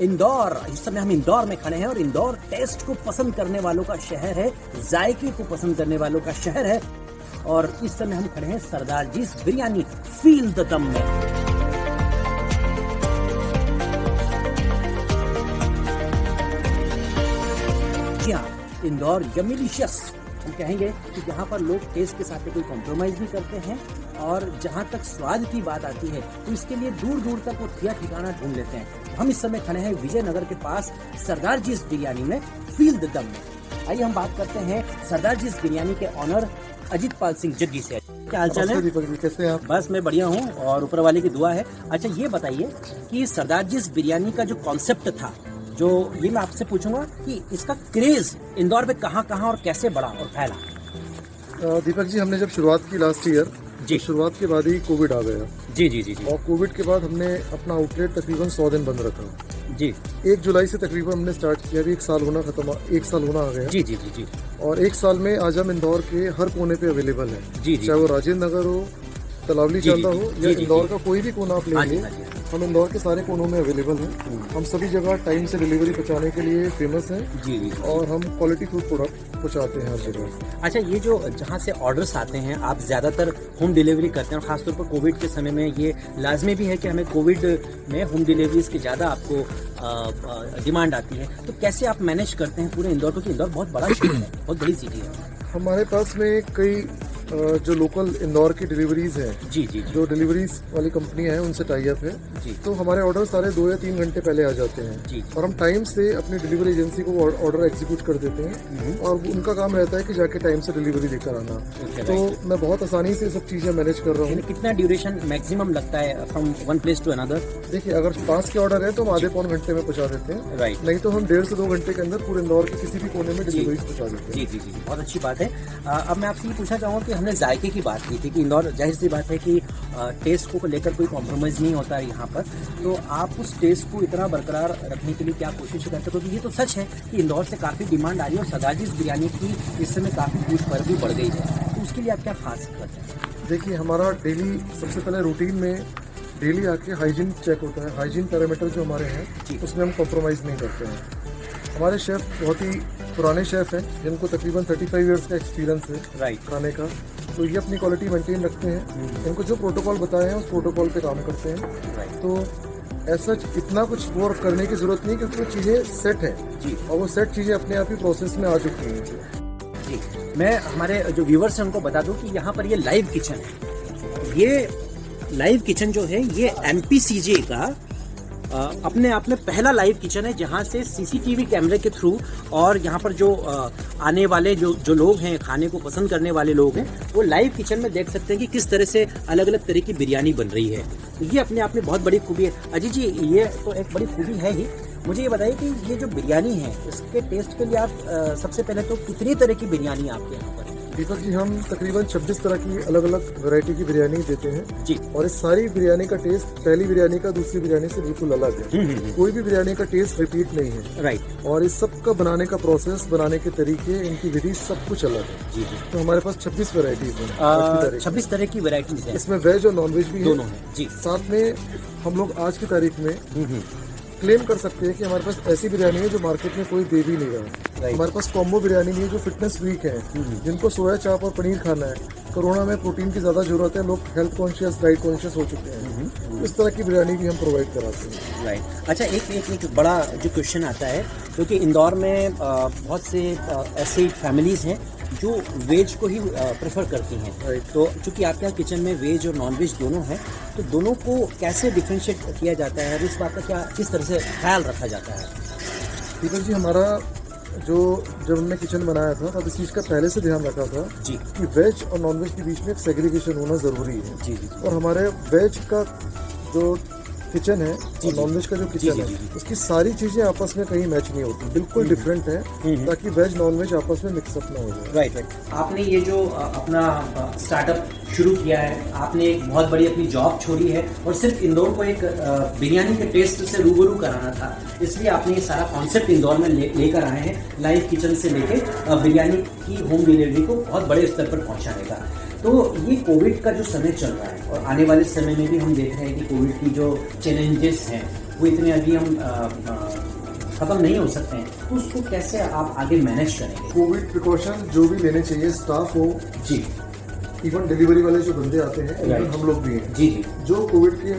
इंदौर, इस समय हम इंदौर में खड़े हैं और इंदौर टेस्ट को पसंद करने वालों का शहर है, जायके को पसंद करने वालों का शहर है। और इस समय हम खड़े हैं सरदार जी बिरयानी फील द दम में। जी हाँ, इंदौर यमिलिशियस हम कहेंगे कि जहाँ पर लोग टेस्ट के साथ कोई कॉम्प्रोमाइज नहीं करते हैं और जहाँ तक स्वाद की बात आती है तो इसके लिए दूर दूर तक वो ठिकाना ढूंढ लेते हैं। हम इस समय खड़े हैं विजयनगर के पास सरदार जी बिरयानी में फील द दम में। आइए हम बात करते हैं सरदार जी बिरयानी के ऑनर अजीत पाल सिंह जग्गी से। क्या हाल चाल है? दीपक जी कैसे हैं आप? बस मैं बढ़िया हूँ और ऊपर वाले की दुआ है। अच्छा ये बताइए कि सरदार जी बिरयानी का जो कॉन्सेप्ट था, जो ये मैं आपसे पूछूंगा कि इसका क्रेज इंदौर में कहाँ कहाँ और कैसे बढ़ा और फैला? दीपक जी हमने जब शुरुआत की लास्ट ईयर जी, तो शुरुआत के बाद ही कोविड आ गया। जी जी जी जी और कोविड के बाद हमने अपना आउटलेट तकरीबन 100 दिन बंद रखा जी। 1 जुलाई से तकरीबन हमने स्टार्ट किया। अभी 1 साल होना आ गया। जी जी जी जी। और 1 साल में आज हम इंदौर के हर कोने पे अवेलेबल है। जी जी। चाहे वो राजेंद्र नगर हो, तलावली चांदा हो या इंदौर का कोई भी कोना आप लेंगे, हम इंदौर के सारे कोनों में अवेलेबल हैं। हम सभी जगह टाइम से डिलीवरी पहुंचाने के लिए फेमस हैं। जी जी। और हम क्वालिटी फूड प्रोडक्ट पहुंचाते हैं हर जगह। अच्छा, ये जो जहाँ से ऑर्डर्स आते हैं आप ज़्यादातर होम डिलीवरी करते हैं और खासतौर पर कोविड के समय में ये लाजमी भी है कि हमें कोविड में होम डिलीवरीज की ज़्यादा आपको डिमांड आती है, तो कैसे आप मैनेज करते हैं पूरे इंदौर, क्योंकि इंदौर बहुत बड़ा शहर है, बहुत बड़ी सिटी है। हमारे पास में कई जो लोकल इंदौर की डिलीवरीज हैं, जी जी जी। जो डिलीवरीज वाली कंपनियां हैं उनसे टाई अप है जी। तो हमारे ऑर्डर सारे 2 या 3 घंटे पहले आ जाते हैं जी। और हम टाइम से अपनी डिलीवरी एजेंसी को ऑर्डर एग्जीक्यूट कर देते हैं और उनका काम रहता है कि जाके टाइम से डिलीवरी लेकर आना। तो मैं बहुत आसानी से सब चीजें मैनेज कर रहा हूँ। कितना ड्यूरेशन मैक्सिमम लगता है from one place to another? देखिए, अगर 5 के ऑर्डर है तो हम आधे पौन घंटे में पहुंचा देते हैं। राइट। नहीं तो हम 1.5 से 2 घंटे के अंदर पूरे इंदौर के किसी भी कोने में डिलीवरी पहुंचा देते हैं। जी जी जी, बहुत अच्छी बात है। अब मैं आपसे ये पूछना चाहूँगा कि हमने जायके की बात की थी कि इंदौर, जाहिर सी बात है कि टेस्ट को लेकर कोई कॉम्प्रोमाइज़ नहीं होता है यहाँ पर, तो आप उस टेस्ट को इतना बरकरार रखने के लिए क्या कोशिश करते हैं? क्योंकि ये तो सच है कि इंदौर से काफ़ी डिमांड आ रही है और सरदार जी बिरयानी की इस समय काफ़ी पूछ पर भी बढ़ गई है, तो उसके लिए आप क्या खास करते हैं? देखिए, हमारा डेली सबसे पहले रूटीन में डेली आके हाइजीन चेक होता है। हाइजीन पैरामीटर जो हमारे हैं उसमें हम कॉम्प्रोमाइज़ नहीं करते हैं। हमारे शेफ़ बहुत ही पुराने शेफ़ हैं जिनको तकरीबन 35 इयर्स का एक्सपीरियंस है राइट खाने का, तो ये अपनी क्वालिटी मेंटेन रखते हैं। इनको जो प्रोटोकॉल बताए हैं उस प्रोटोकॉल पे काम करते हैं। तो ऐसा इतना कुछ वो करने की ज़रूरत नहीं, क्योंकि वो चीज़ें सेट हैं जी, और वो सेट चीज़ें अपने आप ही प्रोसेस में आ चुकी हैं जी। मैं हमारे जो व्यूवर्स हैं उनको बता दूं कि यहाँ पर ये लाइव किचन है। ये लाइव किचन जो है ये MPCJ का अपने आप में पहला लाइव किचन है, जहाँ से CCTV कैमरे के थ्रू और यहाँ पर जो आने वाले जो लोग हैं, खाने को पसंद करने वाले लोग हैं, वो लाइव किचन में देख सकते हैं कि किस तरह से अलग अलग तरह की बिरयानी बन रही है। ये अपने आप में बहुत बड़ी खूबी है। अजीत जी, ये तो एक बड़ी खूबी है ही। मुझे ये बताइए कि ये जो बिरयानी है इसके टेस्ट के लिए आप सबसे पहले तो कितनी तरह की बिरयानी आपके यहाँ पर? दीपक जी, हम तकरीबन 26 तरह की अलग अलग वैरायटी की बिरयानी देते हैं जी। और इस सारी बिरयानी का टेस्ट पहली बिरयानी का दूसरी बिरयानी से बिल्कुल अलग है। कोई भी बिरयानी का टेस्ट रिपीट नहीं है। राइट। और इस सब का बनाने का प्रोसेस, बनाने के तरीके, इनकी विधि सब कुछ अलग है। जी जी। तो हमारे पास 26 वैरायटीज हैं। 26 तरह की वैरायटीज है। इसमें वेज और नॉन वेज भी दोनों है जी। साथ में हम लोग आज की तारीख में क्लेम कर सकते हैं कि हमारे पास ऐसी बिरयानी है जो मार्केट में कोई दे भी नहीं रहा। हमारे पास कॉम्बो बिरयानी भी है जो फिटनेस वीक है, जिनको सोया चाप और पनीर खाना है। कोरोना में प्रोटीन की ज़्यादा जरूरत है, लोग हेल्थ कॉन्शियस, डाइट कॉन्शियस हो चुके हैं। इस तरह की बिरयानी भी हम प्रोवाइड कराते हैं। राइट। अच्छा, एक बड़ा जो क्वेश्चन आता है, क्योंकि इंदौर में बहुत से ऐसी फैमिलीज़ हैं जो वेज को ही प्रेफर करती हैं, तो चूँकि आपके यहाँ किचन में वेज और नॉन वेज दोनों है, तो दोनों को कैसे डिफ्रेंशिएट किया जाता है और इस बात का किस तरह से ख्याल रखा जाता है? दीपक जी, हमारा जब हमने किचन बनाया था तब इस चीज़ का पहले से ध्यान रखा था जी कि वेज और नॉन वेज के बीच में एक सेग्रीगेशन होना ज़रूरी है। जी जी। और हमारे वेज का जो किचन है और नॉन वेज का जो किचन है उसकी सारी चीजें आपस में कहीं मैच नहीं होती, बिल्कुल डिफरेंट है, ताकि वेज नॉन वेज आपस में मिक्सअप ना हो जाए। राइट। आपने ये जो अपना स्टार्टअप शुरू किया है, आपने एक बहुत बड़ी अपनी जॉब छोड़ी है और सिर्फ इंदौर को एक बिरयानी के टेस्ट से रूबरू कराना था, इसलिए आपने ये सारा कॉन्सेप्ट इंदौर में लेकर आए हैं, लाइव किचन से लेके बिरयानी की होम डिलीवरी को बहुत बड़े स्तर पर पहुंचाने का। तो ये कोविड का जो समय चल रहा है और आने वाले समय में भी हम देख रहे हैं कि कोविड की जो चैलेंजेस हैं वो इतने अभी हम खत्म नहीं हो सकते हैं, तो उसको कैसे आप आगे मैनेज करेंगे? कोविड प्रिकॉशन जो भी लेने चाहिए, स्टाफ हो जी इवन डिलीवरी वाले जो बंदे आते हैं, इवन हम लोग भी हैं, जी जी, जो कोविड के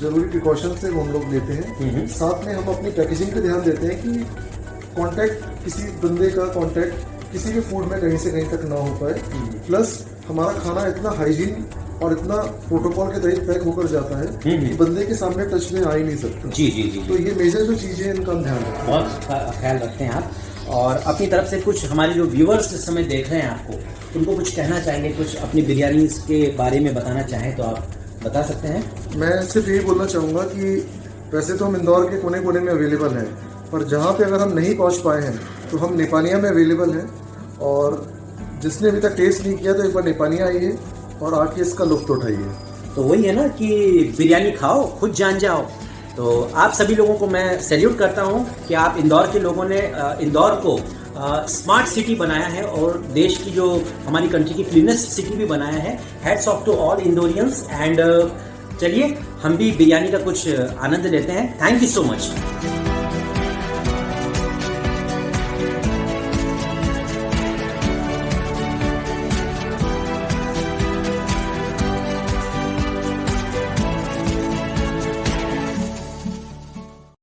जरूरी प्रिकॉशन से वो हम लोग लेते हैं। साथ में हम अपनी पैकेजिंग पे ध्यान देते हैं कि कांटेक्ट, किसी बंदे का कांटेक्ट किसी भी फूड में कहीं से कहीं तक ना हो पाए। प्लस हमारा खाना इतना हाइजीन और इतना प्रोटोकॉल के तहत पैक होकर जाता है कि बंदे के सामने टच में आ ही नहीं सकता। जी जी जी, तो ये मेजर जो चीजें हैं इनका हम ध्यान रखते हैं। बहुत ख्याल रखते हैं आप। और अपनी तरफ से कुछ हमारे जो व्यूअर्स इस समय देख रहे हैं आपको, उनको कुछ कहना चाहेंगे, कुछ अपनी बिरयानी के बारे में बताना चाहें तो आप बता सकते हैं। मैं सिर्फ यही बोलना चाहूँगा कि वैसे तो हम इंदौर के कोने कोने में अवेलेबल हैं, पर जहाँ पे अगर हम नहीं पहुँच पाए हैं तो हम नेपानिया में अवेलेबल हैं। और जिसने अभी तक टेस्ट नहीं किया तो एक बार नेपानिया आइए और आके इसका लुत्फ उठाइए। तो वही है ना कि बिरयानी खाओ, खुद जान जाओ। तो आप सभी लोगों को मैं सैल्यूट करता हूँ कि आप इंदौर के लोगों ने इंदौर को स्मार्ट सिटी बनाया है और देश की जो हमारी कंट्री की क्लीनेस्ट सिटी भी बनाया है। Hats off to all Indoreans. And चलिए हम भी बिरयानी का कुछ आनंद लेते हैं। Thank you so much.